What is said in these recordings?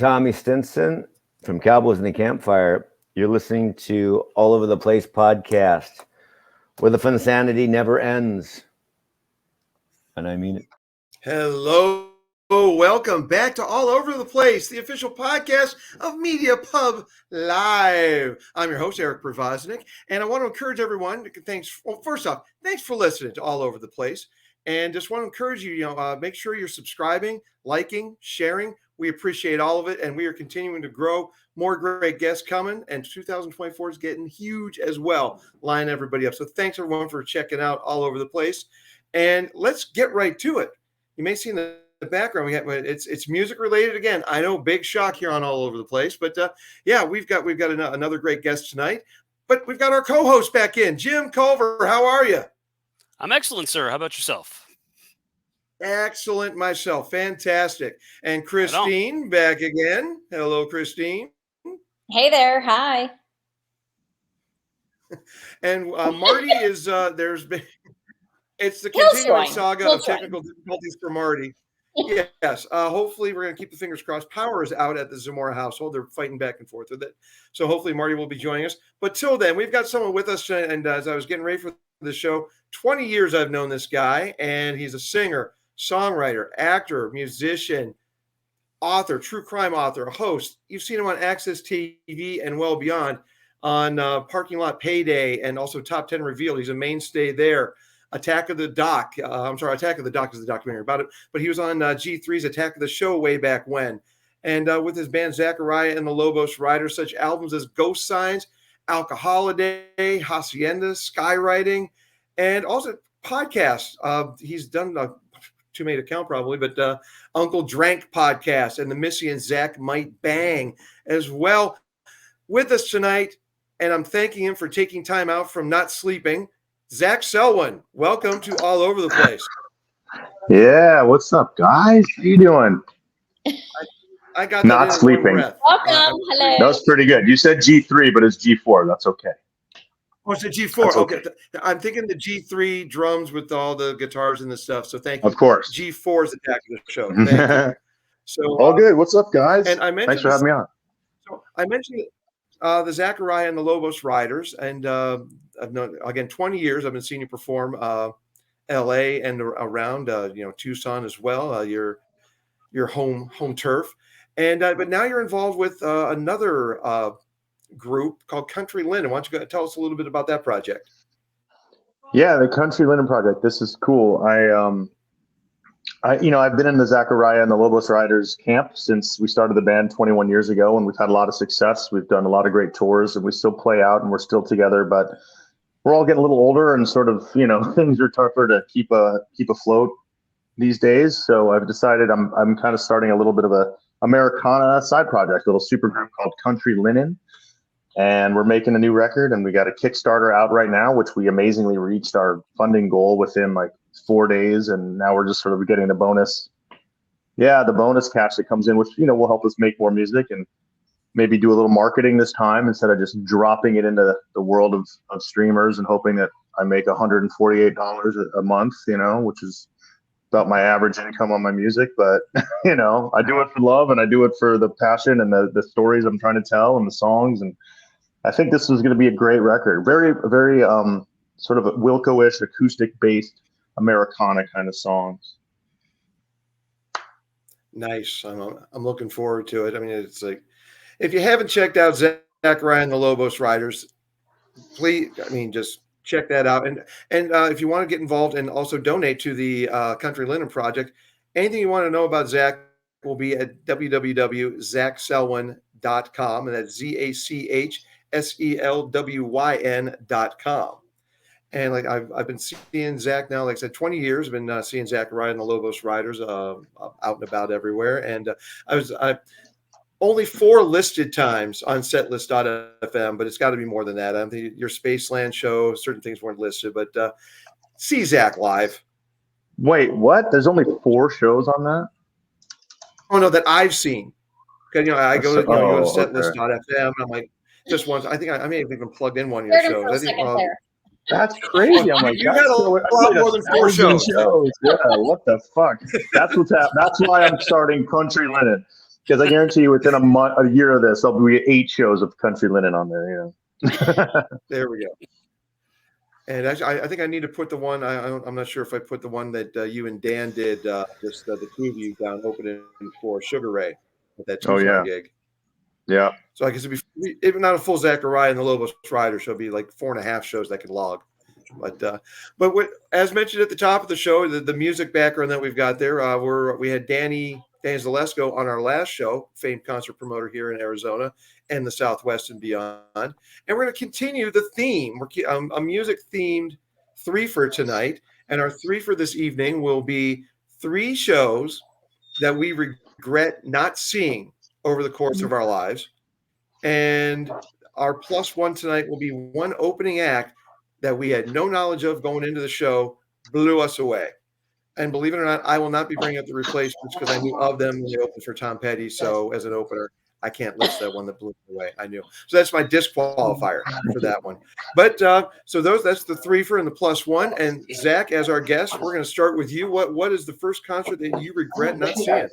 Tommy Stinson from Cowboys in the Campfire. You're listening to All Over the Place podcast, where the funsanity never ends. And I mean it. Hello. Welcome back to All Over the Place, the official podcast of Media Pub Live. I'm your host, Eric Provoznik, and I want to encourage everyone. First off, thanks for listening to All Over the Place. And just want to encourage you, make sure you're subscribing, liking, sharing. We appreciate all of it, and we are continuing to grow. More great guests coming, and 2024 is getting huge as well. Line everybody up. So thanks, everyone, for checking out All Over the Place. And let's get right to it. You may see in the background it's music related again. I know, big shock here on All Over the Place, but we've got another great guest tonight. But we've got our co-host back in, Jim Culver. How are you? I'm excellent, sir. How about yourself? Excellent myself. Fantastic. And Christine back again. Hello, Christine. Hey there. Hi. And Marty is there's been it's the continuing saga of technical difficulties for Marty. Yes. Hopefully we're going to keep the fingers crossed. Power is out at the Zamora household. They're fighting back and forth with it. So hopefully Marty will be joining us. But till then, we've got someone with us. And as I was getting ready for the show, 20 years I've known this guy, and he's a singer, songwriter, actor, musician, author, true crime author, a host. You've seen him on Access TV and well beyond, on Parking Lot Payday and also Top 10 Revealed. He's a mainstay there. Attack of the Doc is the documentary about it, but he was on G3's Attack of the Show way back when. And with his band Zachariah and the Lobos Riders, such albums as Ghost Signs, Alcoholiday, Hacienda, Skywriting, and also podcasts. He's done too many to count probably, but Uncle Drank podcast and the Missy and Zach Might Bang as well. With us tonight, and I'm thanking him for taking time out from not sleeping, Zach Selwyn. Welcome to All Over the Place. Yeah, what's up, guys? How you doing? I got not sleeping. Welcome. Hello. That was pretty good. You said G3, but it's G4. That's okay. Oh, it's a G4. That's okay. I'm thinking the G3 drums with all the guitars and the stuff. So thank you. Of course. G4 is Attack of the Show. Thank you. So all good. What's up, guys? And thanks for having me on. So I mentioned the Zachariah and the Lobos Riders, and I've known, again, 20 years. I've been seeing you perform L.A. and around, Tucson as well. Your home turf, and but now you're involved with another group called Country Linen. Why don't you go tell us a little bit about that project? Yeah, the Country Linen project. This is cool. I've been in the Zachariah and the Lobos Riders camp since we started the band 21 years ago, and we've had a lot of success. We've done a lot of great tours, and we still play out, and we're still together, but we're all getting a little older, and sort of, things are tougher to keep afloat these days. So I've decided I'm kind of starting a little bit of a Americana side project, a little super group called Country Linen, and we're making a new record, and we got a Kickstarter out right now, which we amazingly reached our funding goal within like 4 days, and now we're just sort of getting the bonus cash that comes in, which will help us make more music and maybe do a little marketing this time instead of just dropping it into the world of streamers and hoping that I make $148 a month, which is about my average income on my music. But I do it for love, and I do it for the passion and the stories I'm trying to tell and the songs, and I think this is going to be a great record. Very, very sort of a Wilco-ish, acoustic-based Americana kind of songs. Nice. I'm looking forward to it. I mean, it's like, if you haven't checked out Zachariah and the Lobos Riders, please, just check that out. And if you want to get involved and also donate to the Country Linen Project, anything you want to know about Zach will be at www.zachselwyn.com, and that's ZACHSELWYN.com. And like I've been seeing Zach now, like I said, 20 years. I've been seeing Zachariah and the Lobos Riders out and about everywhere. And I only 4 listed times on setlist.fm, but it's got to be more than that. I think your Spaceland show, certain things weren't listed, but see Zach live. Wait, what? There's only 4 shows on that? Oh no, that I've seen. Because I go to setlist.fm, and I'm like, just once. I think I may have even plugged in one of your shows. I think that's crazy. I'm like, you got a lot more than 4 shows. Yeah, what the fuck? That's what's happening. That's why I'm starting Country Linen. Because I guarantee you, within a year of this, there'll be 8 shows of Country Linen on there. You know. There we go. And actually, I think I need to put the one. I'm not sure if I put the one that you and Dan did. Just the two of you down opening for Sugar Ray at that Tucson gig. Yeah. So I guess it'd be even not a full Zachariah and the Lobos Rider. So it'll be like 4.5 shows that can log. But as mentioned at the top of the show, the music background that we've got there, we had Danny Zalesko on our last show, famed concert promoter here in Arizona and the Southwest and beyond. And we're going to continue the theme. We're a music-themed 3 for tonight. And our 3 for this evening will be 3 shows that we regret not seeing over the course of our lives. And our +1 tonight will be one opening act that we had no knowledge of going into the show, blew us away. And believe it or not, I will not be bringing up the replacements because I knew of them when they opened for Tom Petty. So as an opener, I can't list that one that blew me away. I knew. So that's my disqualifier for that one. But so that's the 3 for and the +1. And Zach, as our guest, we're going to start with you. What is the first concert that you regret not seeing?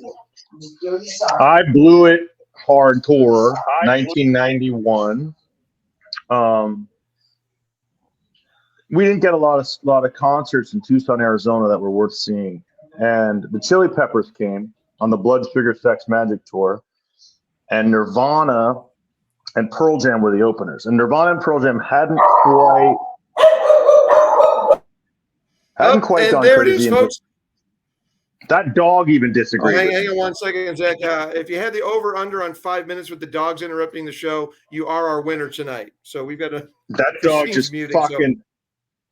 I blew it hardcore, 1991. We didn't get a lot of concerts in Tucson, Arizona that were worth seeing. And the Chili Peppers came on the Blood Sugar Sex Magic tour, and Nirvana and Pearl Jam were the openers. And Nirvana and Pearl Jam hadn't quite gone there crazy. It is, folks. That dog even disagreed. Hang on 1 second, Zach. If you had the over/under on 5 minutes with the dogs interrupting the show, you are our winner tonight. So we've got to. That dog just fucking. So.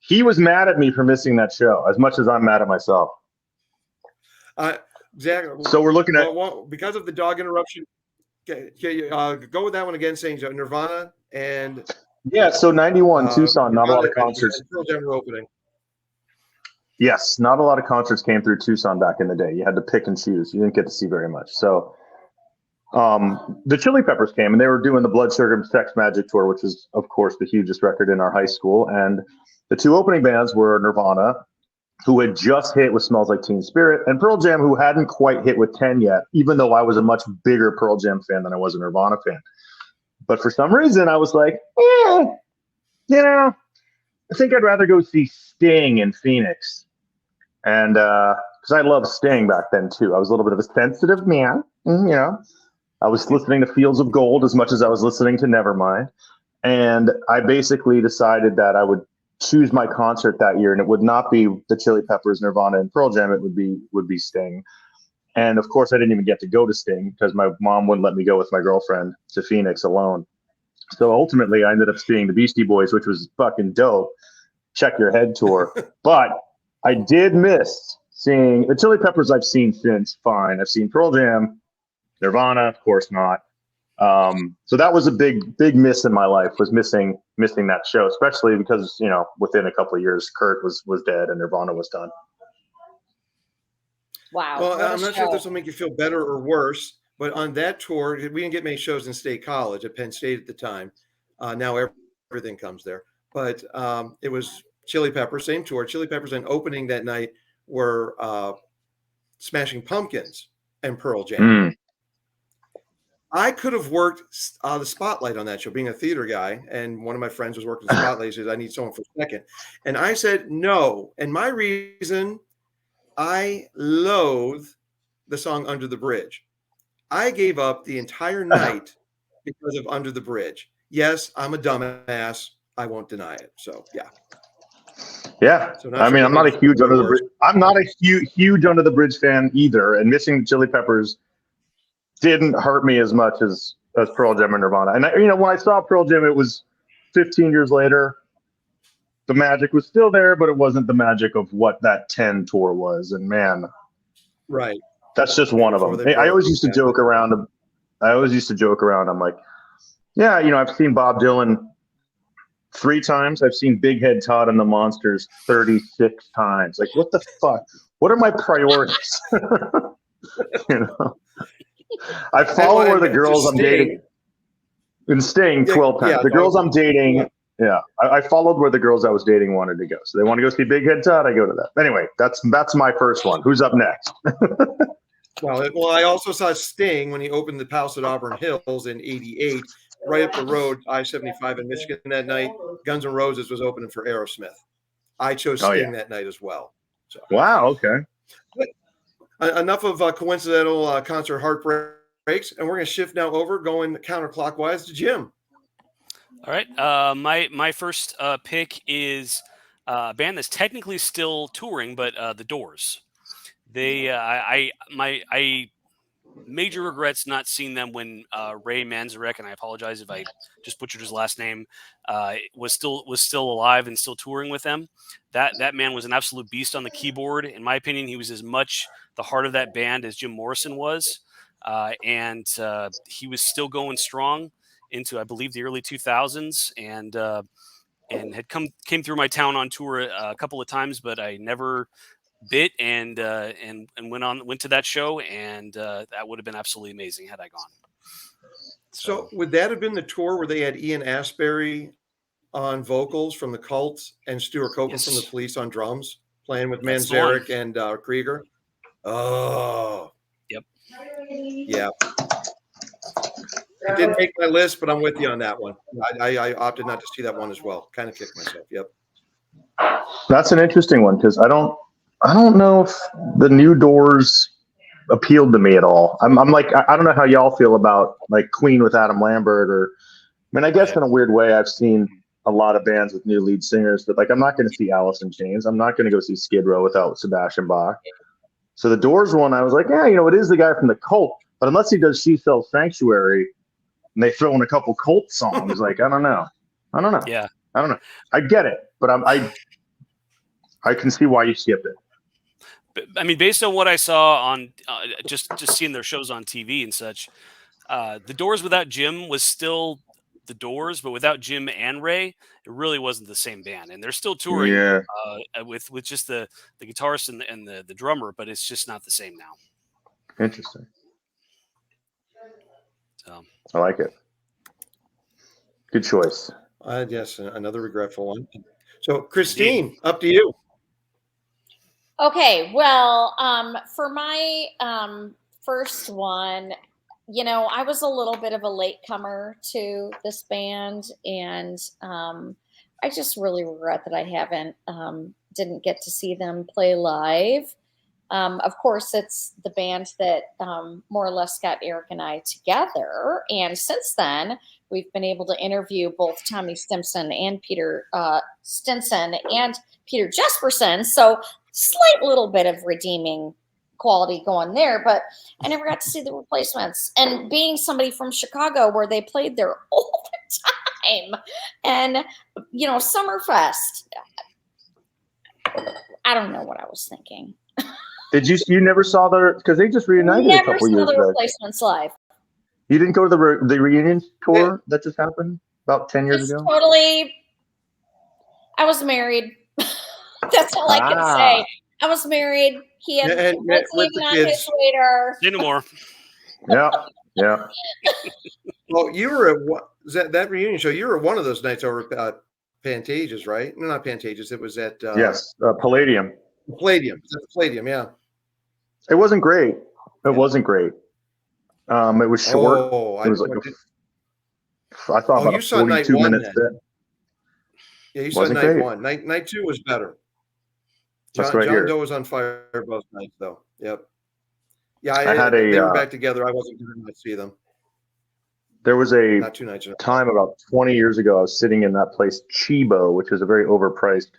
He was mad at me for missing that show as much as I'm mad at myself. Zach. So we're looking at because of the dog interruption. Okay, go with that one again, saying Nirvana and. Yeah, so 91 Tucson, not a lot of concerts. Pearl Jam were opening. Yes, not a lot of concerts came through Tucson back in the day. You had to pick and choose. You didn't get to see very much. So the Chili Peppers came, and they were doing the Blood Sugar Sex Magic tour, which is, of course, the hugest record in our high school. And the 2 opening bands were Nirvana, who had just hit with Smells Like Teen Spirit, and Pearl Jam, who hadn't quite hit with 10 yet, even though I was a much bigger Pearl Jam fan than I was a Nirvana fan. But for some reason, I was like, I think I'd rather go see Sting in Phoenix. And because I loved Sting back then, too. I was a little bit of a sensitive man, I was listening to Fields of Gold as much as I was listening to Nevermind. And I basically decided that I would choose my concert that year, and it would not be the Chili Peppers, Nirvana, and Pearl Jam. It would be Sting. And of course, I didn't even get to go to Sting because my mom wouldn't let me go with my girlfriend to Phoenix alone. So ultimately, I ended up seeing the Beastie Boys, which was fucking dope. Check Your Head tour. But I did miss seeing the Chili Peppers. I've seen since, fine. I've seen Pearl Jam, Nirvana, of course not. So that was a big miss in my life, was missing that show, especially because, within a couple of years, Kurt was dead and Nirvana was done. Wow. Well, I'm not sure if this will make you feel better or worse, but on that tour, we didn't get many shows in State College at Penn State at the time. Now everything comes there. But it was Chili Peppers, same tour. Chili Peppers, and opening that night were Smashing Pumpkins and Pearl Jam. I could have worked the Spotlight on that show, being a theater guy, and one of my friends was working the Spotlight. He says, I need someone for second. And I said no. And my reason, I loathe the song Under the Bridge. I gave up the entire night because of Under the Bridge. Yes, I'm a dumbass. I won't deny it. So, yeah. Yeah. So I mean, I'm not a huge Under the Bridge. I'm not a huge Under the Bridge fan either. And missing the Chili Peppers didn't hurt me as much as Pearl Jam and Nirvana. And when I saw Pearl Jam, it was 15 years later. The magic was still there, but it wasn't the magic of what that 10 tour was. And man, right, that's just one of them. I always used to joke around. I'm like, yeah, I've seen Bob Dylan 3 times. I've seen Big Head Todd and the Monsters 36 times. Like, what the fuck? What are my priorities? I follow where the girls I'm dating. And Sting 12 times. The girls I'm dating, I followed where the girls I was dating wanted to go. So they want to go see Big Head Todd, I go to that. Anyway, that's my first one. Who's up next? Well, I also saw Sting when he opened the Palace at Auburn Hills in '88, right up the road, I-75 in Michigan that night. Guns N' Roses was opening for Aerosmith. I chose Sting that night as well. So. Wow. Okay. But enough of coincidental concert heartbreaks, and we're going to shift now over, going counterclockwise to Jim. All right. My first pick is a band that's technically still touring, but The Doors. They I major regrets not seeing them when Ray Manzarek, and I apologize if I just butchered his last name, was still alive and still touring with them. That man was an absolute beast on the keyboard. In my opinion, he was as much the heart of that band as Jim Morrison was, and he was still going strong into, I believe, the early 2000s, and had came through my town on tour a couple of times, but I never bit and went to that show, and that would have been absolutely amazing had I gone. So would that have been the tour where they had Ian Astbury on vocals from the Cult and Stuart Copeland from the Police on drums, playing with Manzarek and Krieger? Oh, yep, yeah. It didn't make my list, but I'm with you on that one. I opted not to see that one as well. Kind of kicked myself. Yep. That's an interesting one because I don't know if the New Doors appealed to me at all. I'm like, I don't know how y'all feel about like Queen with Adam Lambert, or I mean, I guess in a weird way, I've seen a lot of bands with new lead singers, but like, I'm not going to see Alice in Chains. I'm not going to go see Skid Row without Sebastian Bach. So the Doors one, I was like, yeah, it is the guy from the Cult, but unless he does She Sells Sanctuary and they throw in a couple Cult songs, like, I don't know. Yeah. I don't know. I get it, but I can see why you skipped it. I mean, based on what I saw on just seeing their shows on TV and such, the Doors without Jim was still the Doors, but without Jim and Ray, it really wasn't the same band. And they're still touring with just the guitarist and the drummer, but it's just not the same now. Interesting. So I like it. Good choice. Yes, another regretful one. So, Christine, up to you. Okay, well, for my first one, I was a little bit of a latecomer to this band, and I just really regret that I didn't get to see them play live. Of course, it's the band that more or less got Eric and I together, and since then, we've been able to interview both Tommy Stimson and Peter Stinson and Peter Jesperson, so slight little bit of redeeming quality going there, but I never got to see the Replacements. And being somebody from Chicago where they played there all the time, and Summerfest, I don't know what I was thinking. Did you never saw because they just reunited a couple years ago. Never saw the Replacements live. You didn't go to the reunion tour that just happened about 10 years ago? Totally. I was married. That's all I can say. I was married. He had was leaving on his waiter. Say no more. Yeah. Well, you were at that reunion show. You were at one of those nights over at Pantages, right? No, not Pantages. It was at Palladium. Palladium. Palladium, yeah. It wasn't great. It wasn't great. It was short. Oh, it was I thought about you a saw 42 minute set. Yeah, you saw night one. Night two was better. John Doe was on fire both nights, though. Yep. Yeah, they were back together. I wasn't going to see them. There was not 2 nights ago. Time about 20 years ago, I was sitting in that place, Chibo, which is a very overpriced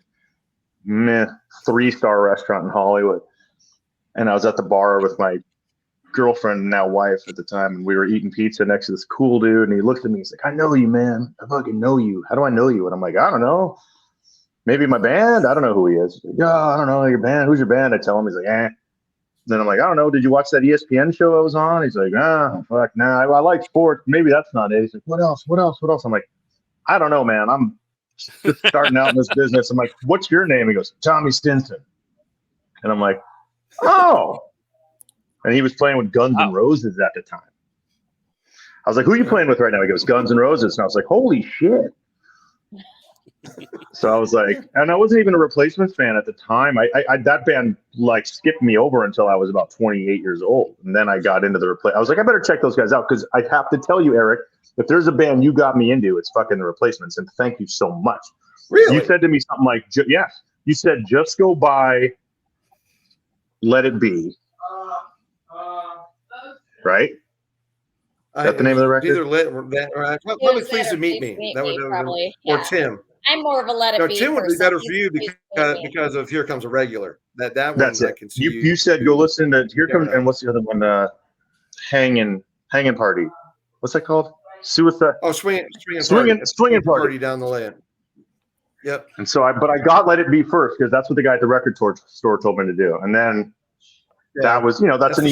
3-star restaurant in Hollywood. And I was at the bar with my girlfriend, now wife at the time, and we were eating pizza next to this cool dude. And he looked at me, he's like, I know you, man. I fucking know you. How do I know you? And I'm like, I don't know. Maybe my band. I don't know who he is. Like, I don't know your band. Who's your band? I tell him. He's like, eh. Then I'm like, I don't know. Did you watch that ESPN show I was on? He's like, fuck, nah. I like sports. Maybe that's not it. He's like, what else? I'm like, I don't know, man. I'm just starting out in this business. I'm like, what's your name? He goes, Tommy Stinson. And I'm like, oh. And he was playing with Guns N' Roses at the time. I was like, who are you playing with right now? He goes, Guns N' Roses. And I was like, holy shit. So I was like, and I wasn't even a Replacements fan at the time. I that band like skipped me over until I was about 28 years old, and then I got into the I was like, I better check those guys out because I have to tell you, Eric, if there's a band you got me into, it's fucking the Replacements, and thank you so much. Really? You said to me something like, yes. You said just go by, Let It Be, right? Is that the name of the record? Either Let or probably Pleased to Meet Me. That would probably. Or Tim. I'm more of a Let It No, Be. Tim would be person. better for you because of Here Comes a Regular. That one That's I it. can see. You said go listen to Here Comes, and what's the other one? Hanging Party. What's that called? Suicide. Oh, swinging Party down the lane. Yep. And so I got Let It Be first because that's what the guy at the record store told me to do, and then that was that's an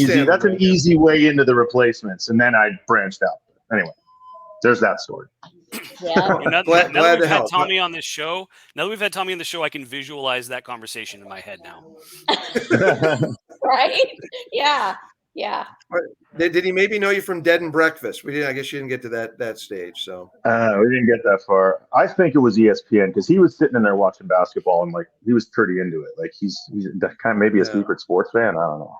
easy way into the Replacements, and then I branched out. Anyway, there's that story. Yeah. Now Glad that to we've had help. Tommy on this show, I can visualize that conversation in my head now. Right? Yeah. Yeah. Did he maybe know you from Dead and Breakfast? We didn't. I guess you didn't get to that stage. So we didn't get that far. I think it was ESPN because he was sitting in there watching basketball and like he was pretty into it. Like he's that kind of maybe a secret sports fan. I don't know.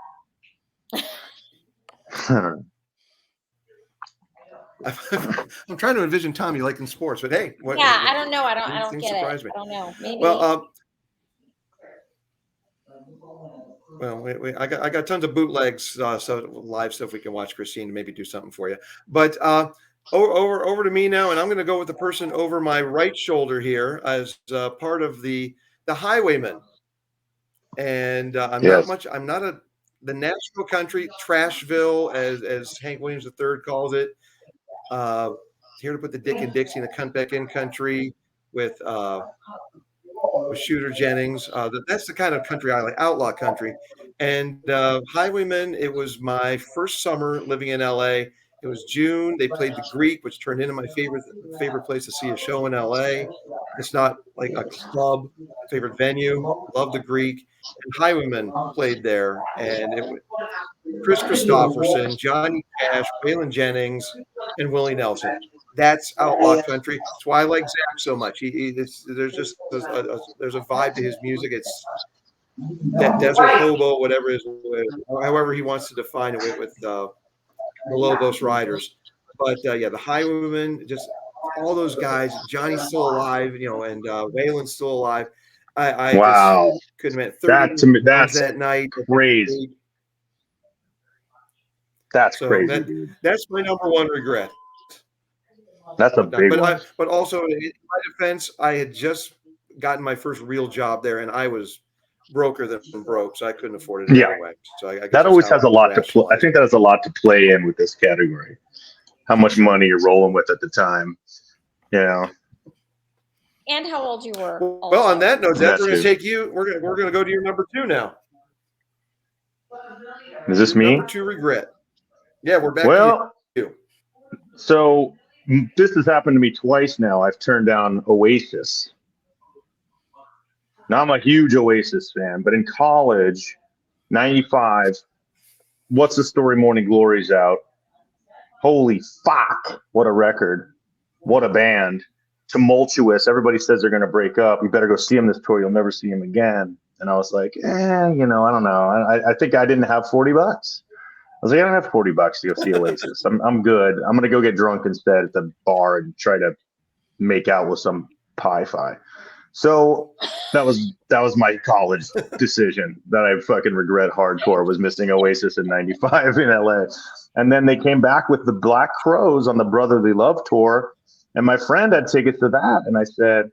I'm trying to envision Tommy liking sports, but hey, I don't know. I don't get it. Me. I don't know. Maybe. Well, I got tons of bootlegs, so live stuff we can watch, Christine, to maybe do something for you. But over to me now, and I'm going to go with the person over my right shoulder here as part of the Highwaymen. And I'm not the Nashville country Trashville, as Hank Williams III calls it. Here to put the Dick and Dixie in the Cunt Back In country with Shooter Jennings. That's the kind of country I like, outlaw country. And Highwaymen, it was my first summer living in LA. It was June. They played the Greek, which turned into my favorite place to see a show in LA. It's not like a club, favorite venue. Love the Greek. And Highwaymen played there. And it was Chris Christopherson, Johnny Cash, Waylon Jennings, and Willie Nelson. That's outlaw country. That's why I like Zach so much. There's a vibe to his music. It's that desert hobo, whatever it is, however he wants to define it with the Lobos Riders. But the Highwaymen, just all those guys. Johnny's still alive, and Waylon's still alive. I just couldn't admit. That's that night. Crazy. That's crazy. That's my number one regret. That's a big one. But also, in my defense, I had just gotten my first real job there, and I was broker than broke, so I couldn't afford it anyway. So I guess that always has a lot to play. I think that has a lot to play in with this category. How much money you're rolling with at the time, And how old you were. Well, on that note, Zach, we're going to take you. We're going to go to your number two now. Is this me? Number two regret. Yeah, we're back. Well, to you. So this has happened to me twice now. I've turned down Oasis. Now I'm a huge Oasis fan, but in college, 95, What's the Story? Morning Glory's out. Holy fuck. What a record. What a band. Tumultuous. Everybody says they're going to break up. You better go see them this tour. You'll never see them again. And I was like, I don't know. I think I didn't have $40. I was like, I don't have $40 to go see Oasis. I'm good. I'm going to go get drunk instead at the bar and try to make out with some pie-fi. So that was my college decision that I fucking regret hardcore, was missing Oasis in 95 in LA. And then they came back with the Black Crowes on the Brotherly Love tour. And my friend had tickets to that. And I said,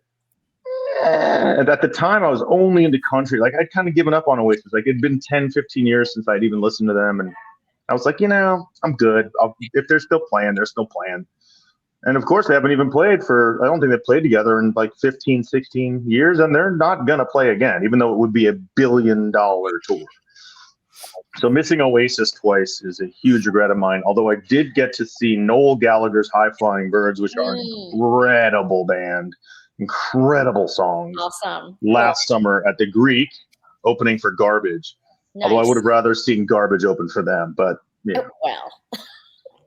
and at the time I was only into country. Like I'd kind of given up on Oasis. Like it'd been 10, 15 years since I'd even listened to them. And I was like, I'm good. If they're still playing, they're still playing. And of course they haven't even played I don't think they've played together in like 15, 16 years. And they're not going to play again, even though it would be $1 billion tour. So missing Oasis twice is a huge regret of mine. Although I did get to see Noel Gallagher's High Flying Birds, which are an incredible band, incredible songs. Awesome. Last summer at the Greek, opening for Garbage. Nice. Although I would have rather seen Garbage open for them, but well,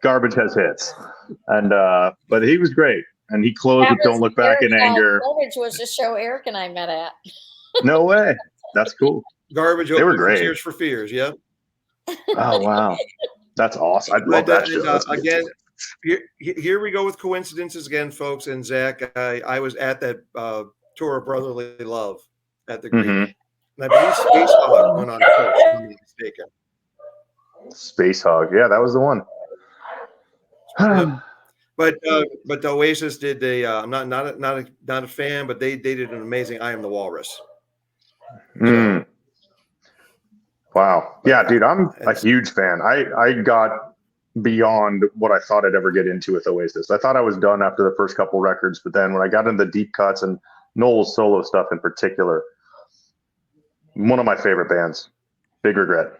Garbage has hits, and but he was great. and he closed with "Don't Look Back in Anger." Garbage was the show Eric and I met at. No way. That's cool. Garbage. They were great. Tears for Fears. Yeah. Oh wow, that's awesome. I love that show. Again, here we go with coincidences again, folks. And Zach, I was at that tour of Brotherly Love at the Greek. And I believe Space Hog went on coach, if I'm not mistaken. Space Hog. Yeah, that was the one. But the Oasis did I'm not a fan, but they did an amazing "I Am the Walrus." Wow. Yeah, dude, I'm a huge fan. I got beyond what I thought I'd ever get into with Oasis. I thought I was done after the first couple records, but then when I got into the deep cuts and Noel's solo stuff in particular, one of my favorite bands. Big regret.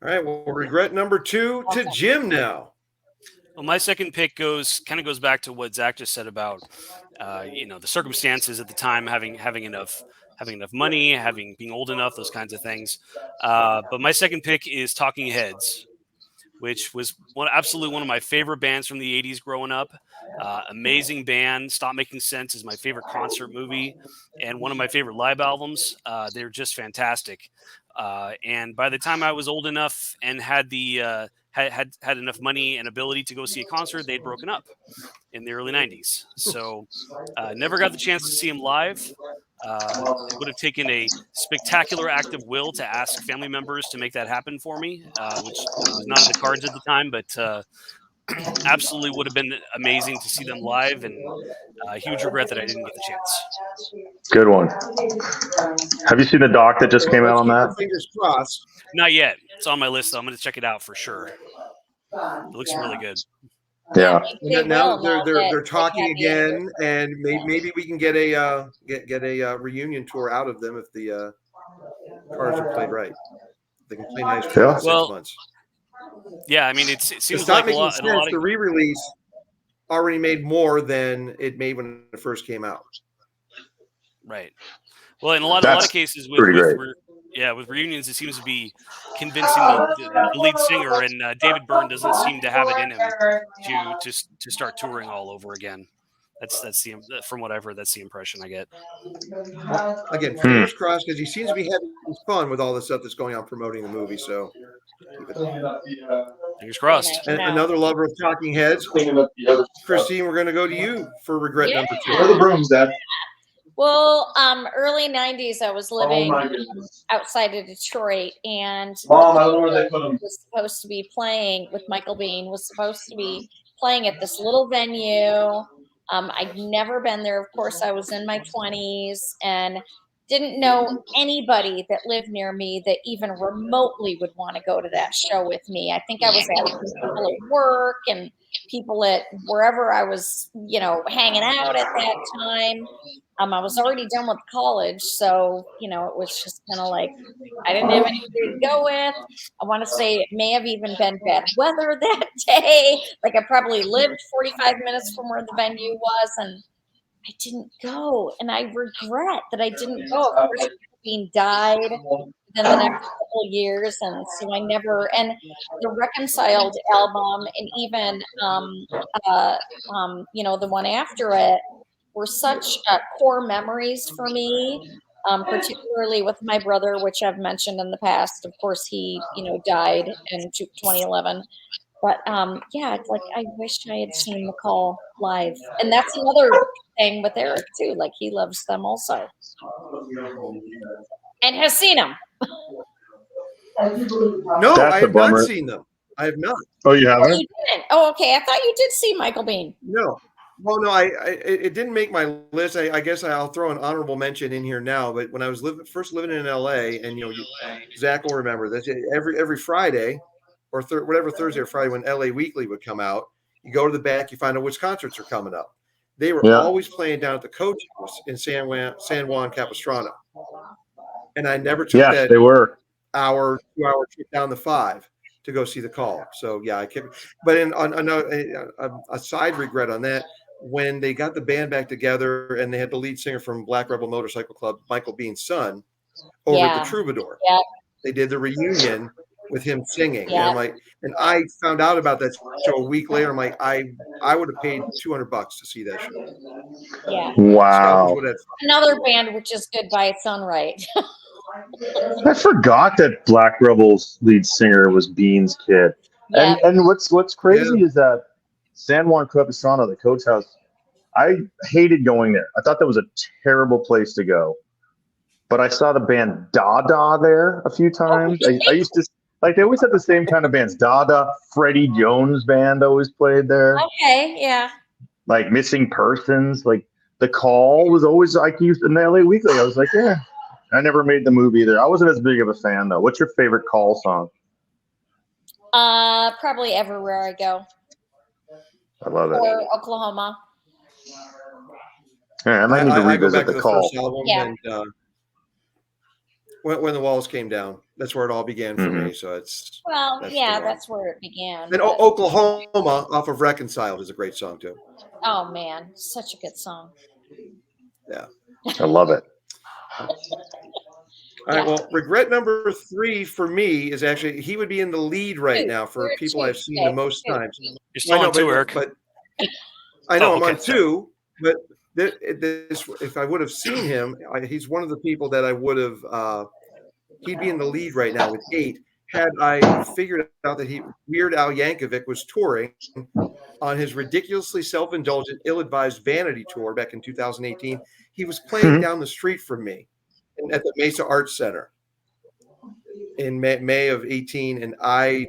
All right, well, regret number 2 to Jim now. Well, my second pick goes back to what Zach just said about, the circumstances at the time, having enough money, being old enough, those kinds of things. But my second pick is Talking Heads, which was absolutely one of my favorite bands from the 80s growing up. Amazing band. Stop Making Sense is my favorite concert movie and one of my favorite live albums. They're just fantastic. And by the time I was old enough and had the had enough money and ability to go see a concert, they'd broken up in the early 90s. So never got the chance to see them live. It would have taken a spectacular act of will to ask family members to make that happen for me, which was not in the cards at the time, but absolutely would have been amazing to see them live, and huge regret that I didn't get the chance. Good one. Have you seen the doc that just came out on that? Fingers crossed. Not yet. It's on my list, though. I'm going to check it out for sure. It looks really good. Yeah. Now they're talking again, and maybe we can get a reunion tour out of them if the cards are played right. They can play nice for 6 months. Yeah, I mean, it seems Stop like Making Sense, the re-release already made more than it made when it first came out. Right. Well, in a lot of cases with reunions, it seems to be convincing the lead singer, and David Byrne doesn't seem to have it in him to start touring all over again. That's from what I've heard, that's the impression I get. Again, fingers crossed, because he seems to be having fun with all the stuff that's going on promoting the movie. So fingers crossed. And another lover of Talking Heads, Christine, we're going to go to you for regret number 2. Where are the brooms, Dad? Well, early 90s, I was living outside of Detroit, and Mom, I don't know where they put them. Was supposed to be playing with Michael Bean, was supposed to be playing at this little venue. I'd never been there. Of course, I was in my 20s and didn't know anybody that lived near me that even remotely would want to go to that show with me. I think I was asking people at work and people at wherever I was, hanging out at that time. I was already done with college, so, it was just kind of like, I didn't have anybody to go with. I want to say it may have even been bad weather that day. Like, I probably lived 45 minutes from where the venue was, and I didn't go. And I regret that I didn't go. Of course, Bean died within the next couple of years, and so I never, and the Reconciled album, and even, the one after it, were such core memories for me, particularly with my brother, which I've mentioned in the past. Of course, he, died in 2011. But it's like I wish I had seen McCall live, and that's another thing with Eric too. Like he loves them also, and has seen them. No, I have not seen them. I have not. Oh, you haven't? Oh, you didn't? Oh, okay. I thought you did see Michael Bean. No. Well, no, it didn't make my list. I guess I'll throw an honorable mention in here now. But when I was first living in LA, and Zach will remember this, every Friday or whatever Thursday or Friday when LA Weekly would come out, you go to the back, you find out which concerts are coming up. They were always playing down at the Coach House in San Juan Capistrano, and I never took that 2-hour trip down the 5 to go see the Call. So yeah, I kept. But on a side regret on that. When they got the band back together and they had the lead singer from Black Rebel Motorcycle Club, Michael Bean's son, over at the Troubadour. Yeah. They did the reunion, with him singing. Yeah. And I'm like, and I found out about that show a week later. I'm like, I would have paid $200 to see that show. Yeah. Wow. Another band which is good by its own right. I forgot that Black Rebel's lead singer was Bean's kid. Yeah. And what's crazy is that San Juan Capistrano, the Coach House, I hated going there. I thought that was a terrible place to go. But I saw the band Dada there a few times. I used to like, they always had the same kind of bands. Dada, Freddie Jones band always played there. Okay, yeah. Like Missing Persons, like The Call was always like used in the LA Weekly. I was like, yeah. I never made the move either. I wasn't as big of a fan though. What's your favorite Call song? Probably Everywhere I Go. I love it. Or Oklahoma. Yeah, I might need to revisit the Call. first album and when the walls came down. That's where it all began for me. So it's that's where it began. And Oklahoma off of Reconciled is a great song too. Oh man, such a good song. Yeah, I love it. All right. Well, regret number 3 for me is actually he would be in the lead right now for people I've seen the most times. You're still on 2, Eric. But I know I'm on 2, but this if I would have seen him, he's one of the people that I would have. He'd be in the lead right now with 8. Had I figured out that Weird Al Yankovic was touring on his ridiculously self-indulgent, ill-advised Vanity tour back in 2018, he was playing down the street from me at the Mesa Arts Center in May of 18, and I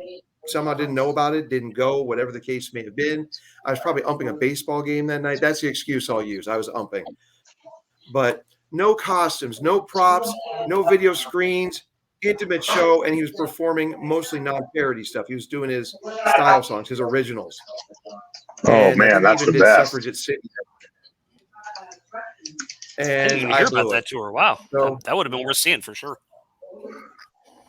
somehow didn't know about it, didn't go, whatever the case may have been. I was probably umping a baseball game that night. That's the excuse I'll use. I was umping. But no costumes, no props, no video screens, intimate show, and he was performing mostly non-parody stuff. He was doing his style songs, his originals. Oh, man, that's the best. Suffragette City. I didn't even hear about that tour. Wow. So, that would have been worth seeing for sure.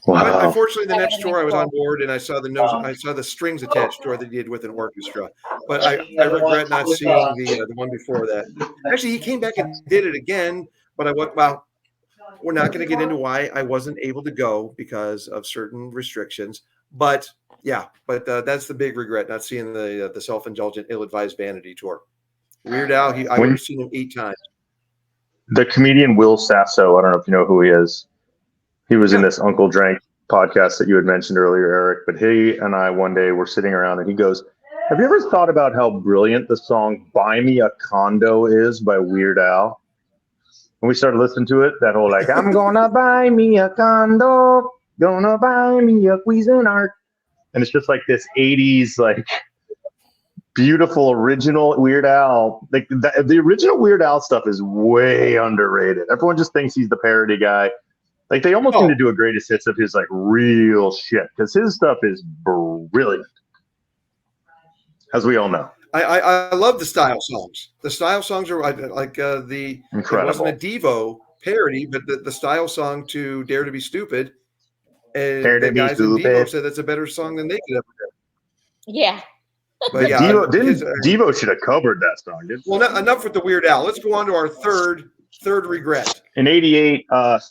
Wow. Unfortunately, the next tour I was on board and I saw the strings attached tour that he did with an orchestra. But I regret not seeing the one before that. Actually, he came back and did it again. But we're not going to get into why I wasn't able to go because of certain restrictions. But that's the big regret, not seeing the self-indulgent, ill-advised Vanity tour. Weird Al, I would have seen him 8 times. The comedian Will Sasso, I don't know if you know who he is. He was in this Uncle Drank podcast that you had mentioned earlier, Eric. But he and I one day were sitting around and he goes, have you ever thought about how brilliant the song Buy Me a Condo is by Weird Al? And we started listening to it, that whole like, I'm gonna buy me a condo, gonna buy me a Cuisinart. And it's just like this 80s, like, beautiful original Weird Al. Like the original Weird Al stuff is way underrated. Everyone just thinks he's the parody guy. Like they almost need to do a greatest hits of his like real shit because his stuff is brilliant, as we all know. I love the style songs. The style songs are like the incredible. It wasn't a Devo parody, but the style song to Dare to Be Stupid. And the guys in Devo said that's a better song than they could ever do. Yeah. But yeah, Devo should have covered that song. Well, enough with the Weird Al. Let's go on to our third regret. In '88,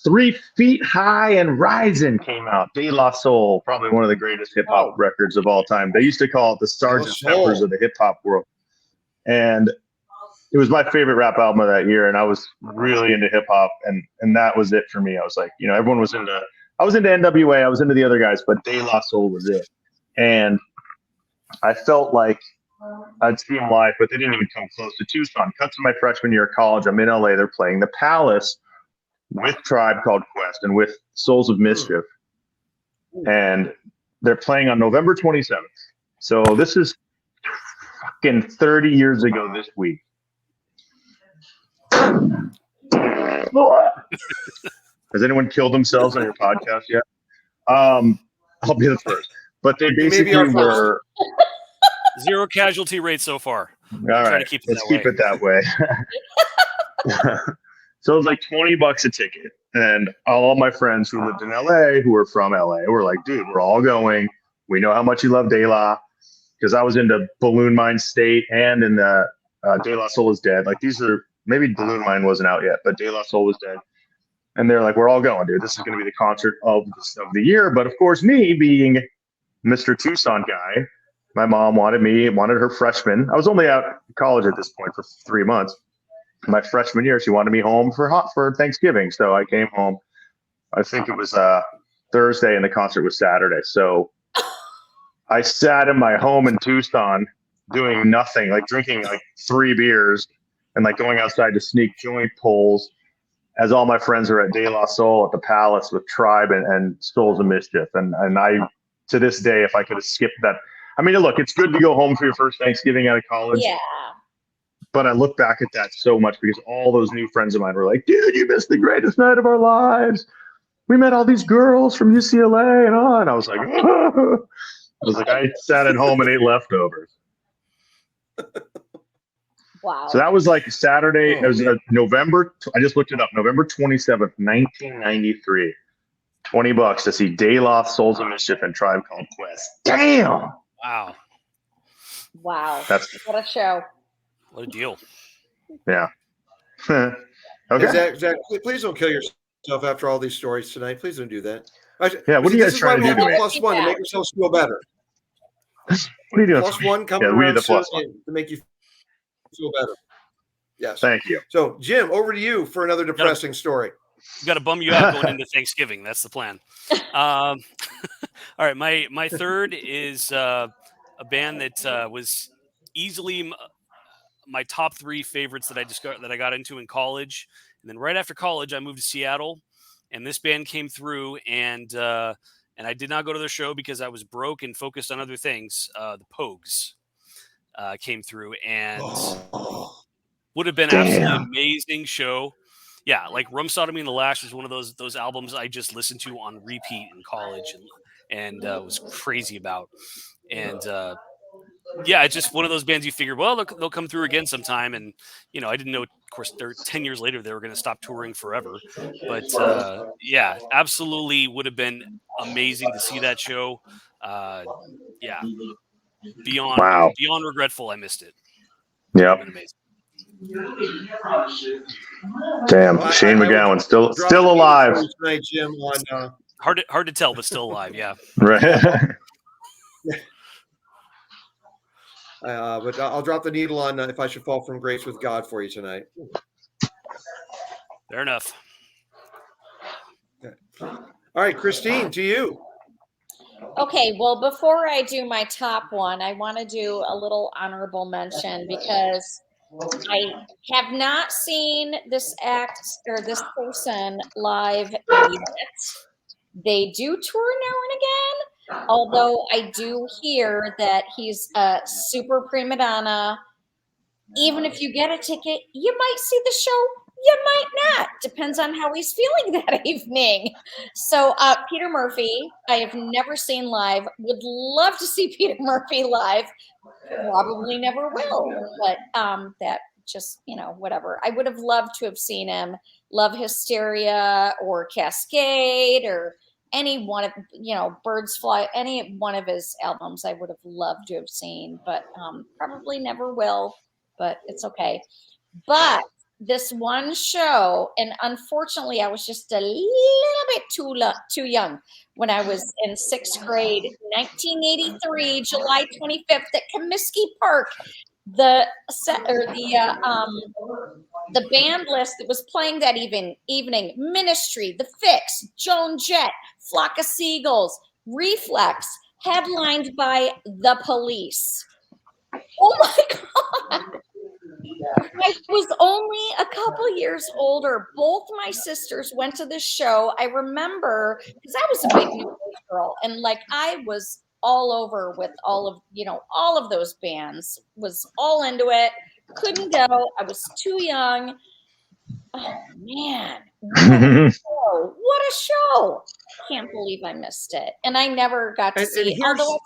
3 Feet High and Rising came out. De La Soul, probably one of the greatest hip hop records of all time. They used to call it the Sgt. Pepper's of the hip hop world. And it was my favorite rap album of that year. And I was really into hip hop. And that was it for me. I was like, everyone was I was into NWA. I was into the other guys, but De La Soul was it. And I felt like I'd see them live, but they didn't even come close to Tucson. Cut to my freshman year of college. I'm in LA. They're playing the Palace with Tribe Called Quest and with Souls of Mischief. And they're playing on November 27th. So this is fucking 30 years ago this week. Has anyone killed themselves on your podcast yet? I'll be the first. But they basically were... 0 casualty rate so far. All right, let's keep it that way. So it was like $20 a ticket. And all my friends who lived in LA, who were from LA, were like, dude, we're all going. We know how much you love De La. Because I was into Balloon Mine State and in the De La Soul is Dead. Like these are, maybe Balloon Mine wasn't out yet, but De La Soul was dead. And they're like, we're all going, dude. This is going to be the concert of the year. But of course, me being Mr. Tucson guy, my mom wanted her freshman. I was only out of college at this point for 3 months. My freshman year, she wanted me home for Thanksgiving. So I came home. I think it was Thursday and the concert was Saturday. So I sat in my home in Tucson doing nothing, like drinking like 3 beers and like going outside to sneak joint pulls as all my friends are at De La Soul at the Palace with Tribe and Souls of Mischief. And I, to this day, if I could have skipped that, I mean, look, it's good to go home for your first Thanksgiving out of college. Yeah. But I look back at that so much because all those new friends of mine were like, dude, you missed the greatest night of our lives. We met all these girls from UCLA and all. And I was like, I sat at home and ate leftovers. Wow. So that was like Saturday. It was November. I just looked it up. November 27th, 1993. $20 to see De La Souls of Mischief and Tribe Called Quest. Damn. Wow. Wow. What a show. What a deal. Yeah. Okay. Zach, please don't kill yourself after all these stories tonight. Please don't do that. Yeah, what are you guys trying to do to me? Plus one to make yourselves feel better. What are you doing? Plus one coming around soon to make you feel better. Yes. Thank you. So, Jim, over to you for another depressing story. Got to bum you out going into Thanksgiving. That's the plan. All right, my third is a band that was easily my top 3 favorites that I got into in college. And then right after college, I moved to Seattle, and this band came through, and I did not go to their show because I was broke and focused on other things. The Pogues came through, and would have been absolutely amazing show. Yeah, like Rum Sodomy and the Lash was one of those albums I just listened to on repeat in college and was crazy about. And yeah, it's just one of those bands you figure, well, they'll come through again sometime. And, you know, I didn't know, of course, 10 years later, they were going to stop touring forever. But yeah, absolutely would have been amazing to see that show. Yeah, beyond regretful I missed it. Yep. Amazing. Damn, Shane McGowan still alive. Tonight, Jim, on, hard to tell, but still alive. Yeah. Right. But I'll drop the needle on If I Should Fall from Grace with God for you tonight. Fair enough. Okay. All right, Christine, to you. Okay, well, before I do my top one, I want to do a little honorable mention because I have not seen this act or this person live yet. They do tour now and again, although I do hear that he's a super prima donna. Even if you get a ticket, you might see the show, you might not. Depends on how he's feeling that evening. So Peter Murphy, I have never seen live. Would love to see Peter Murphy live. Probably never will, but that just, you know, whatever. I would have loved to have seen him. Love Hysteria or Cascade or any one of, you know, Birds Fly, any one of his albums I would have loved to have seen, but probably never will, but it's okay. But this one show, and unfortunately I was just a little bit too young when I was in 6th grade, 1983, July 25th at Comiskey Park. The band list that was playing that evening: Ministry, The Fix, Joan Jett, Flock of Seagulls, Reflex, headlined by The Police. Oh my God. I was only a couple years older. Both my sisters went to this show. I remember because I was a big music girl, and like I was all over with all of those bands, was all into it, couldn't go. I was too young. Oh man, what a show. Can't believe I missed it. And I never got to see it. Although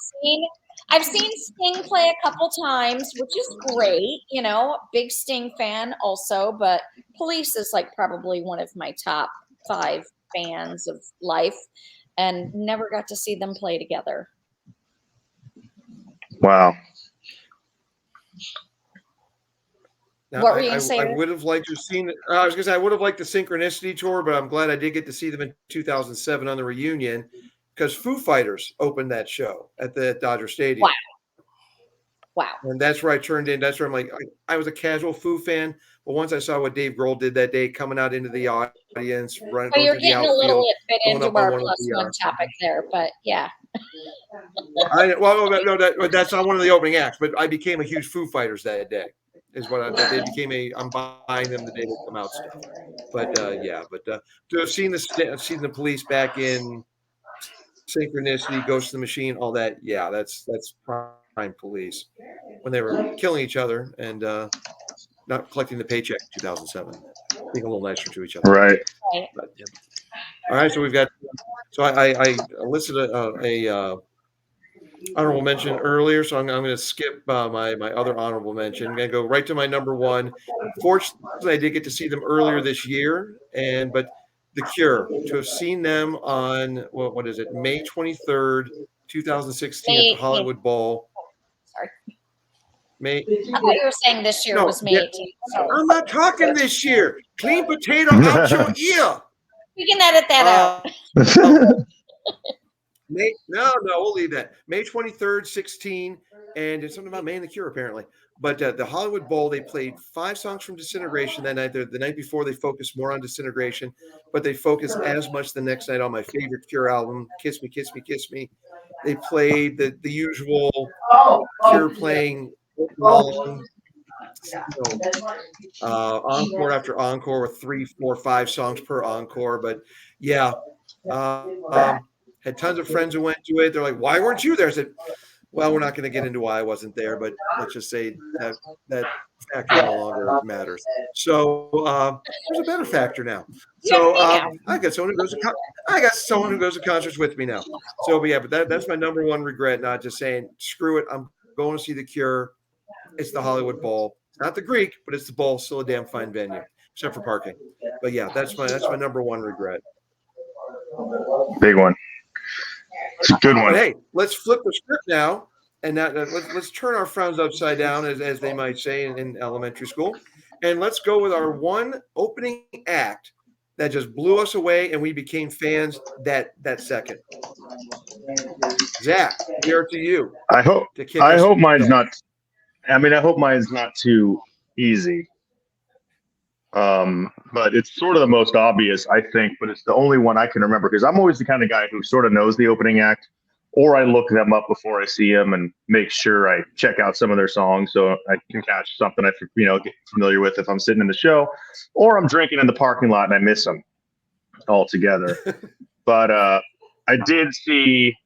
I've seen Sting play a couple times, which is great, you know, big Sting fan also, but Police is like probably one of my top 5 bands of life, and never got to see them play together. Wow. Now, What were you going to say? I would have liked to have seen. I was going to say I would have liked the Synchronicity tour, but I'm glad I did get to see them in 2007 on the reunion because Foo Fighters opened that show at the Dodger Stadium. Wow. And that's where I turned in. That's where I'm like, I was a casual Foo fan, but once I saw what Dave Grohl did that day, coming out into the audience, running. So you're getting a little bit into our one +1 topic there, but yeah. That's not one of the opening acts, but I became a huge Foo Fighters that day. Is what they became I'm buying them the day they come out stuff. But to have seen the Police back in Synchronicity, Ghost of the Machine, all that, yeah, that's prime Police when they were killing each other and not collecting the paycheck in 2007, being a little nicer to each other. Right. But, yeah. All right, so we've got. So I listed a honorable mention earlier, so I'm going to skip my other honorable mention. I'm going to go right to my number one. Fortunately, I did get to see them earlier this year, but The Cure, to have seen them on what is it, May 23rd, 2016 at the Hollywood Bowl. Sorry. May. I thought you were saying this year was May 18th. So. I'm not talking this year. Clean potato out your ear. We can edit that out. No, we'll leave that. May 23rd, 16, and it's something about May and the Cure, apparently. But the Hollywood Bowl, they played 5 songs from Disintegration that night. The night before, they focused more on Disintegration, but they focused as much the next night on my favorite Cure album, Kiss Me, Kiss Me, Kiss Me. They played the usual Cure playing encore after encore with 3, 4, 5 songs per encore. But yeah, had tons of friends who went to it. They're like, "Why weren't you there?" I said, "Well, we're not going to get into why I wasn't there, but let's just say that factor no longer matters." So there's a better factor now. So I got someone who goes to concerts with me now. So but that's my number one regret. Not just saying screw it. I'm going to see The Cure. It's the Hollywood Bowl. It's not the Greek, but it's the Bowl. Still a damn fine venue, except for parking. But yeah, that's my number one regret. Big one. It's a good one. But hey, let's flip the script now, and let's turn our frowns upside down, as they might say in elementary school, and let's go with our one opening act that just blew us away, and we became fans that second. Zach, here to you. I hope mine's not. I mean, I hope mine's not too easy. But it's sort of the most obvious, I think, but it's the only one I can remember because I'm always the kind of guy who sort of knows the opening act, or I look them up before I see them and make sure I check out some of their songs so I can catch something I get familiar with if I'm sitting in the show, or I'm drinking in the parking lot and I miss them altogether. But I did see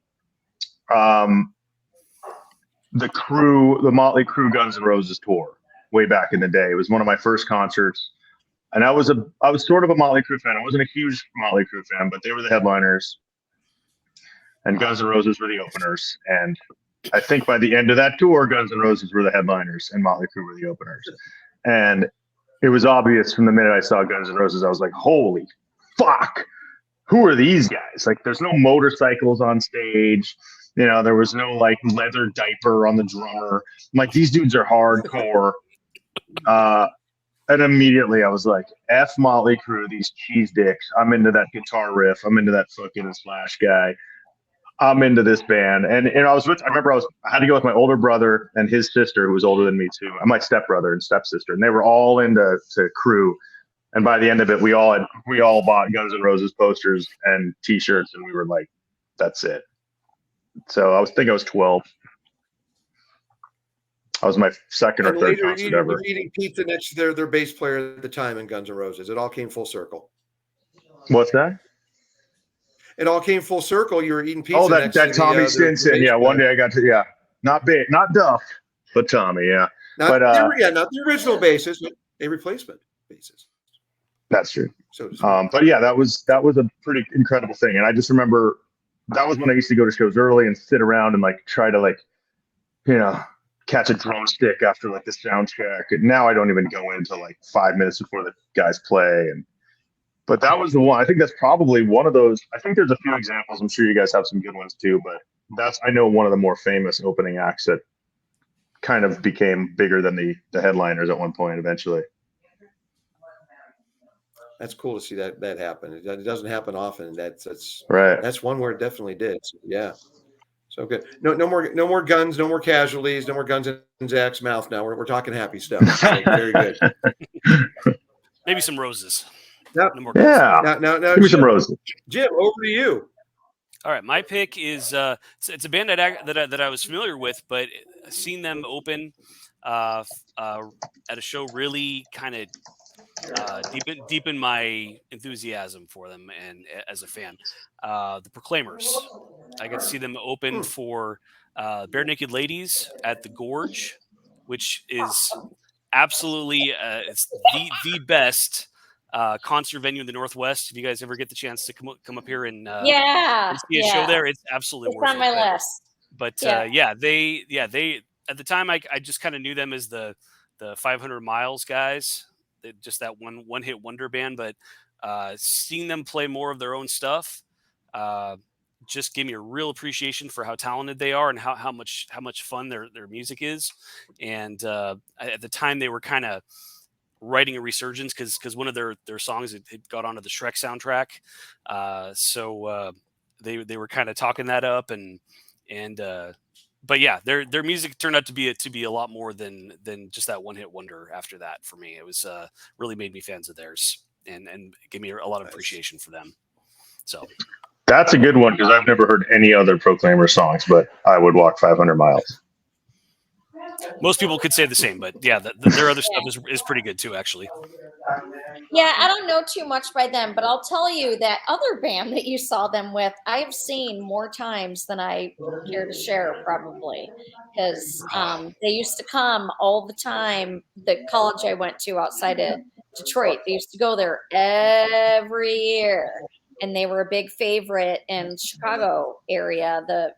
the Motley Crue Guns N' Roses tour way back in the day. It was one of my first concerts. And I was sort of a Motley Crue fan. I wasn't a huge Motley Crue fan, but they were the headliners, and Guns N' Roses were the openers. And I think by the end of that tour, Guns N' Roses were the headliners, and Motley Crue were the openers. And it was obvious from the minute I saw Guns N' Roses, I was like, "Holy fuck! Who are these guys?" Like, there's no motorcycles on stage. There was no like leather diaper on the drummer. I'm like, these dudes are hardcore. And immediately I was like, F Motley Crue, these cheese dicks. I'm into that guitar riff. I'm into that fucking Slash guy. I'm into this band. And I had to go with my older brother and his sister, who was older than me too. And my stepbrother and stepsister. And they were all into Crue. And by the end of it, we all bought Guns N' Roses posters and t-shirts, and we were like, that's it. So I was 12. That was my second or third concert ever. Eating pizza next to their bass player at the time in Guns N' Roses. It all came full circle. What's that? It all came full circle. You were eating pizza. Oh, that Tommy Stinson. Yeah, one day I got to. Yeah, not Duff, but Tommy. Yeah, not the original bassist, but a replacement bassist. That's true. So, but yeah, that was a pretty incredible thing, and I just remember that was when I used to go to shows early and sit around and like try to catch a drumstick after like the sound check. And now I don't even go into like 5 minutes before the guys play. But that was the one. I think that's probably one of those. I think there's a few examples. I'm sure you guys have some good ones too, but I know one of the more famous opening acts that kind of became bigger than the headliners at one point eventually. That's cool to see that happen. It doesn't happen often. That's right. That's one where it definitely did. So, yeah. So good. No more guns, no more casualties, no more guns in Zach's mouth. Now we're talking happy stuff. So, very good. Maybe some roses. Now, No more yeah. Now, give me some roses. Jim, over to you. All right, my pick is it's a band that I was familiar with, but seeing them open at a show really kind of deepen my enthusiasm for them and as a fan. The Proclaimers. I got to see them open for Bare Naked Ladies at the Gorge, which is absolutely it's the best concert venue in the Northwest. If you guys ever get the chance to come up here and see a show there, it's absolutely worth it. It's on my list. But they at the time I just kind of knew them as the 500 Miles guys, just that one hit wonder band. But seeing them play more of their own stuff just gave me a real appreciation for how talented they are and how much fun their music is. And at the time they were kind of writing a resurgence because one of their songs had got onto the Shrek soundtrack. So they were kind of talking that up but yeah, their music turned out to be a lot more than just that one hit wonder. After that, for me, it was really made me fans of theirs and gave me a lot of appreciation for them. So that's a good one because I've never heard any other Proclaimer songs, but I would walk 500 miles. Most people could say the same, but yeah, their other stuff is pretty good too, actually. Yeah, I don't know too much by them, but I'll tell you that other band that you saw them with, I've seen more times than I care to share, probably, because they used to come all the time. The college I went to outside of Detroit, they used to go there every year, and they were a big favorite in Chicago area. The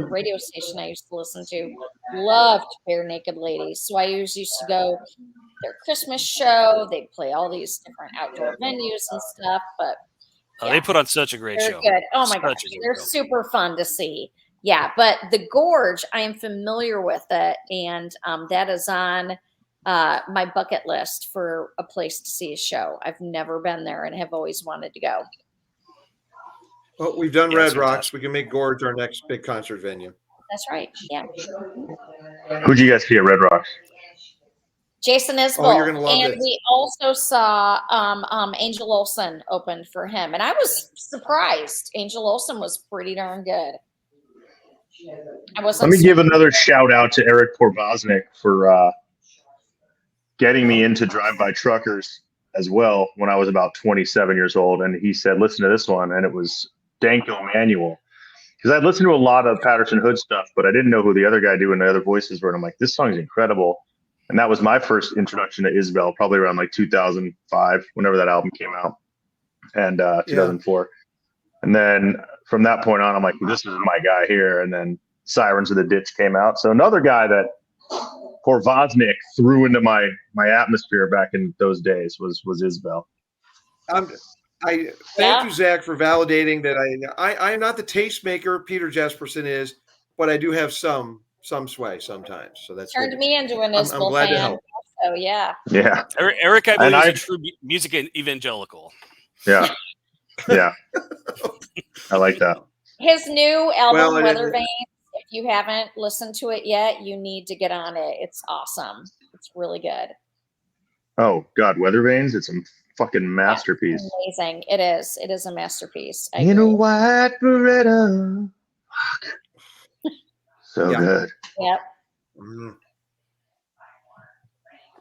radio station I used to listen to loved Bare Naked Ladies, so I used to go their Christmas show. They'd play all these different outdoor venues and stuff, but they put on such a great show. Good. Oh my gosh, they're super fun to see. Yeah, but the Gorge, I am familiar with it, and that is on my bucket list for a place to see a show. I've never been there and have always wanted to go. Well, we've done Red Rocks. We can make Gorge our next big concert venue. That's right. Yeah. Who'd you guys see at Red Rocks? Jason Isbell. Oh, you're gonna love and it. We also saw Angel Olsen open for him, and I was surprised. Angel Olsen was pretty darn good. Let me give another shout out to Eric Porboznik for getting me into drive-by truckers as well when I was about 27 years old. And he said, listen to this one. And it was Danko Manuel. Because I'd listened to a lot of Patterson Hood stuff, but I didn't know who the other guy doing the other voices were. And I'm like, this song's incredible. And that was my first introduction to Isbell, probably around like 2005, whenever that album came out, and 2004. And then from that point on, I'm like, well, this is my guy here. And then Sirens of the Ditch came out. So another guy that Porboznik threw into my atmosphere back in those days was Isbell. I thank you, Zach, for validating that I'm not the tastemaker Peter Jesperson is, but I do have some sway sometimes. So that's turned me into an Isbell I'm glad fan. to help. So yeah. Eric, I believe, is a true music evangelical. Yeah. Yeah. I like that. His new album, Weather Vane, if you haven't listened to it yet, you need to get on it. It's awesome. It's really good. Oh God, Weather Vanes, it's a fucking masterpiece. That's amazing. It is. It is a masterpiece. In a white Beretta. So good. Yep.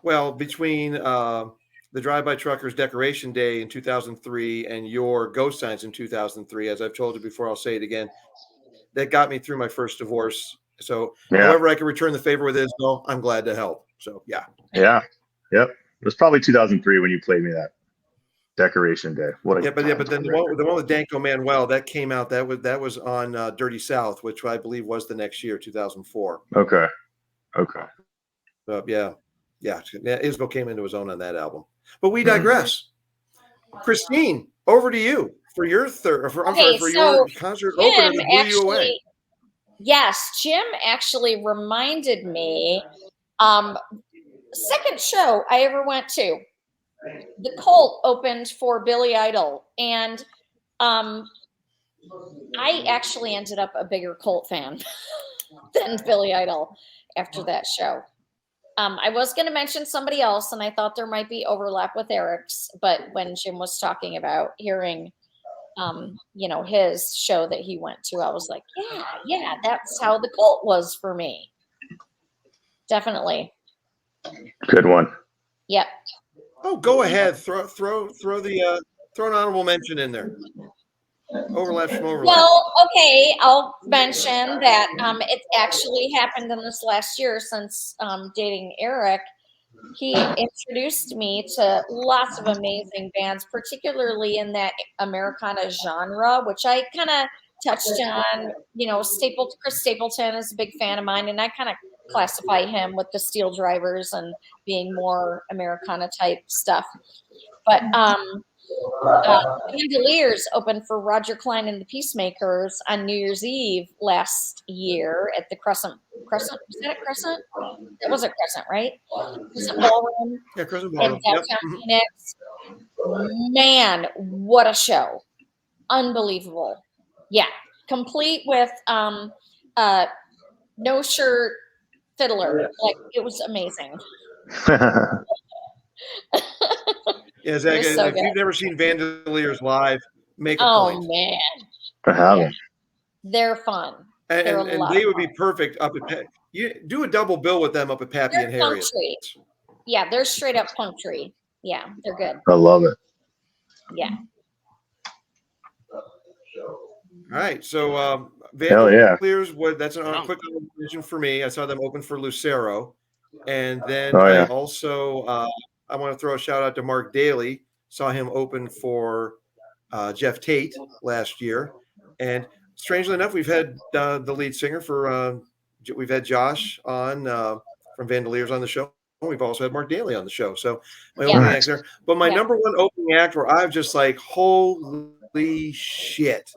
Well, between the Drive-By Truckers Decoration Day in 2003 and your Ghost Signs in 2003, as I've told you before, I'll say it again, that got me through my first divorce. So however I can return the favor with Isbell, I'm glad to help. So yeah. Yeah. Yep. It was probably 2003 when you played me that Decoration Day. But then the one with Danko Manuel that came out, that was on Dirty South, which I believe was the next year, 2004. Okay. Yeah. Isbell came into his own on that album. But we digress. Christine, over to you for your your concert opener that blew you away. Yes, Jim actually reminded me. Second show I ever went to, the Cult opened for Billy Idol, and I actually ended up a bigger Cult fan than Billy Idol after that show. I was going to mention somebody else, and I thought there might be overlap with Eric's, but when Jim was talking about hearing, his show that he went to, I was like, yeah, that's how the Cult was for me. Definitely. Good one. Yep. Oh, go ahead. Throw an honorable mention in there. Overlaps from overlap. Well, okay, I'll mention that it's actually happened in this last year since dating Eric. He introduced me to lots of amazing bands, particularly in that Americana genre, which I kind of touched on. Chris Stapleton is a big fan of mine, and I kind of classify him with the Steel Drivers and being more Americana type stuff. But Vandaliers opened for Roger Klein and the Peacemakers on New Year's Eve last year at the Crescent. Was that a Crescent? That was a Crescent, right? Crescent Ballroom. Yeah, Crescent In Ballroom. downtown Yep. Phoenix. Man, what a show. Unbelievable. Yeah. Complete with no shirt fiddler. Like, it was amazing. Yeah, Zach, So if you've never seen Vandaliers live, make a Oh point. man, they're fun. They're a And lot they of would be fun. perfect up at you do a double bill with them up at Pappy They're and Harriet. country. Yeah, they're straight up country. Yeah, they're good. I love it. Yeah. All right, so Hell yeah. Vandaliers, that's a quick mention for me. I saw them open for Lucero, and then Oh, yeah. I also I want to throw a shout out to Mark Daly. Saw him open for Jeff Tate last year, and strangely enough, we've had the lead singer for we've had Josh on from Vandaliers on the show. We've also had Mark Daly on the show. So my opening acts there. But my number one opening act where I've just like, holy shit.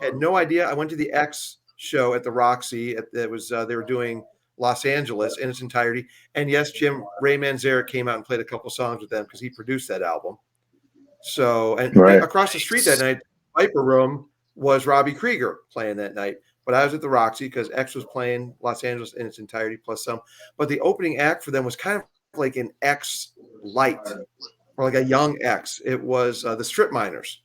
Had no idea. I went to the X show at the Roxy. They were doing Los Angeles in its entirety. And yes, Ray Manzarek came out and played a couple songs with them because he produced that album. So, and across the street that night, Viper Room was Robbie Krieger playing that night. But I was at the Roxy because X was playing Los Angeles in its entirety plus some. But the opening act for them was kind of like an X light or like a young X. It was the Strip Miners.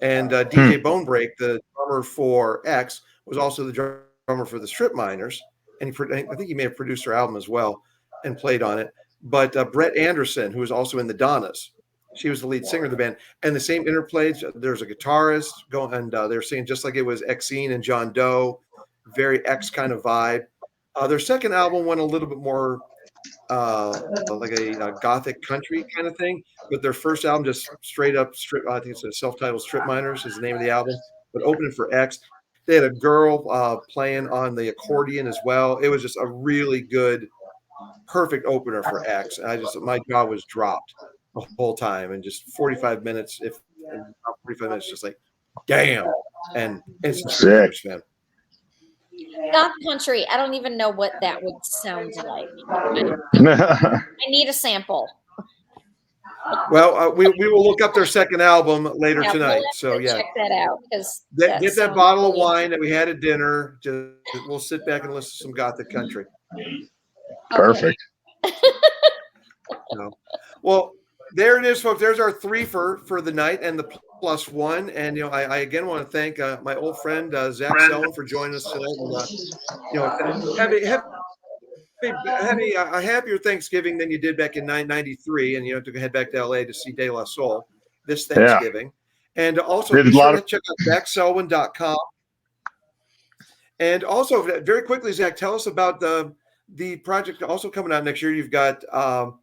And DJ Bonebreak, the drummer for X, was also the drummer for the Strip Miners. And I think he may have produced their album as well and played on it. But Brett Anderson, who was also in the Donnas, she was the lead singer of the band. And the same interplays, there's a guitarist going, and they're singing just like it was Exene and John Doe, very X kind of vibe. Their second album went a little bit more like a gothic country kind of thing. But their first album, just straight up strip, I think it's a self-titled Strip Miners is the name of the album, but opening for X. They had a girl playing on the accordion as well. It was just a really good, perfect opener for X. My jaw was dropped the whole time, and just 45 minutes, just like, damn. And it's sick, man. Goth country. I don't even know what that would sound like. I need a sample. Well, we will look up their second album later tonight. So check that out because get that bottle of wine that we had at dinner. We'll sit back and listen to some gothic country. Perfect. Well, there it is, folks. There's our three for the night and the plus one. And I again want to thank my old friend Zach Selwyn for joining us tonight. Having a happier Thanksgiving than you did back in 1993, and you have to head back to LA to see De La Soul this Thanksgiving. Yeah. And also be sure to check out ZachSelwyn.com. And also, very quickly, Zach, tell us about the project also coming out next year. You've got the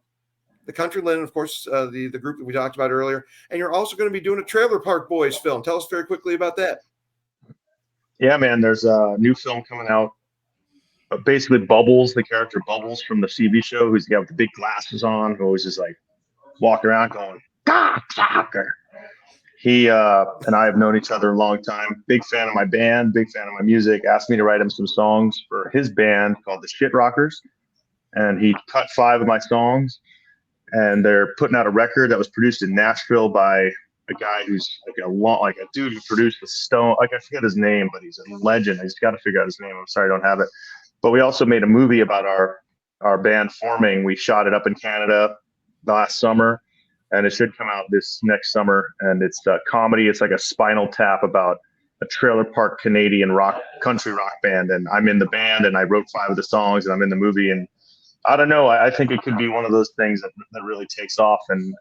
Country Linen, of course, the group that we talked about earlier, and you're also going to be doing a Trailer Park Boys film. Tell us very quickly about that. Yeah, man, there's a new film coming out. Basically, Bubbles, the character Bubbles from the CB show, who's got the big glasses on, who always just like walking around going, "God, soccer." He and I have known each other a long time. Big fan of my band, big fan of my music. Asked me to write him some songs for his band called the Shit Rockers. And he cut 5 of my songs. And they're putting out a record that was produced in Nashville by a guy who's like a dude who produced the Stone. Like, I forget his name, but he's a legend. I just got to figure out his name. I'm sorry I don't have it. But we also made a movie about our band forming. We shot it up in Canada last summer, and it should come out this next summer. And it's a comedy. It's like a Spinal Tap about a trailer park Canadian country rock band. And I'm in the band, and I wrote 5 of the songs, and I'm in the movie. And I don't know. I think it could be one of those things that really takes off and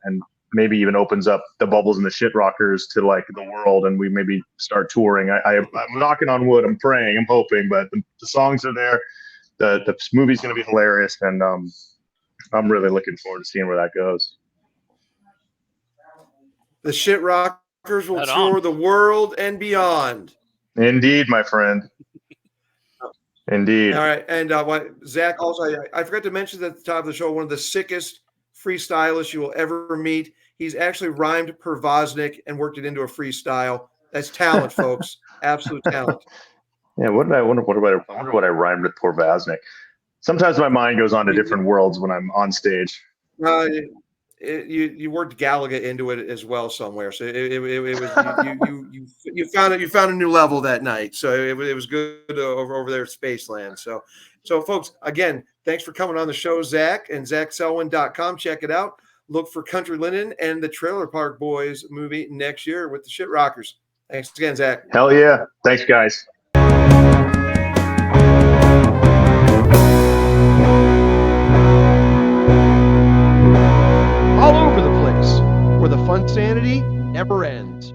maybe even opens up the Bubbles and the Shit Rockers to like the world, and we maybe start touring. I'm knocking on wood. I'm praying. I'm hoping, but the songs are there. The movie's going to be hilarious, and I'm really looking forward to seeing where that goes. The Shit Rockers will tour the world and beyond. Indeed, my friend. Indeed. All right. And Zach, also, I forgot to mention at the top of the show, one of the sickest freestylists you will ever meet. He's actually rhymed Pervoznik and worked it into a freestyle. That's talent, folks. Absolute talent. Yeah. I wonder what I rhymed with Pervoznik. Sometimes my mind goes on to different worlds when I'm on stage. You worked Galaga into it as well somewhere, so it was you found a new level that night. So it was good over there at Spaceland. So folks, again, thanks for coming on the show, Zach, and ZachSelwyn.com. Check it out. Look for Country Linen and the Trailer Park Boys movie next year with the Shit Rockers. Thanks again, Zach. Hell yeah! Thanks, guys. All over the place, where the fun sanity never ends.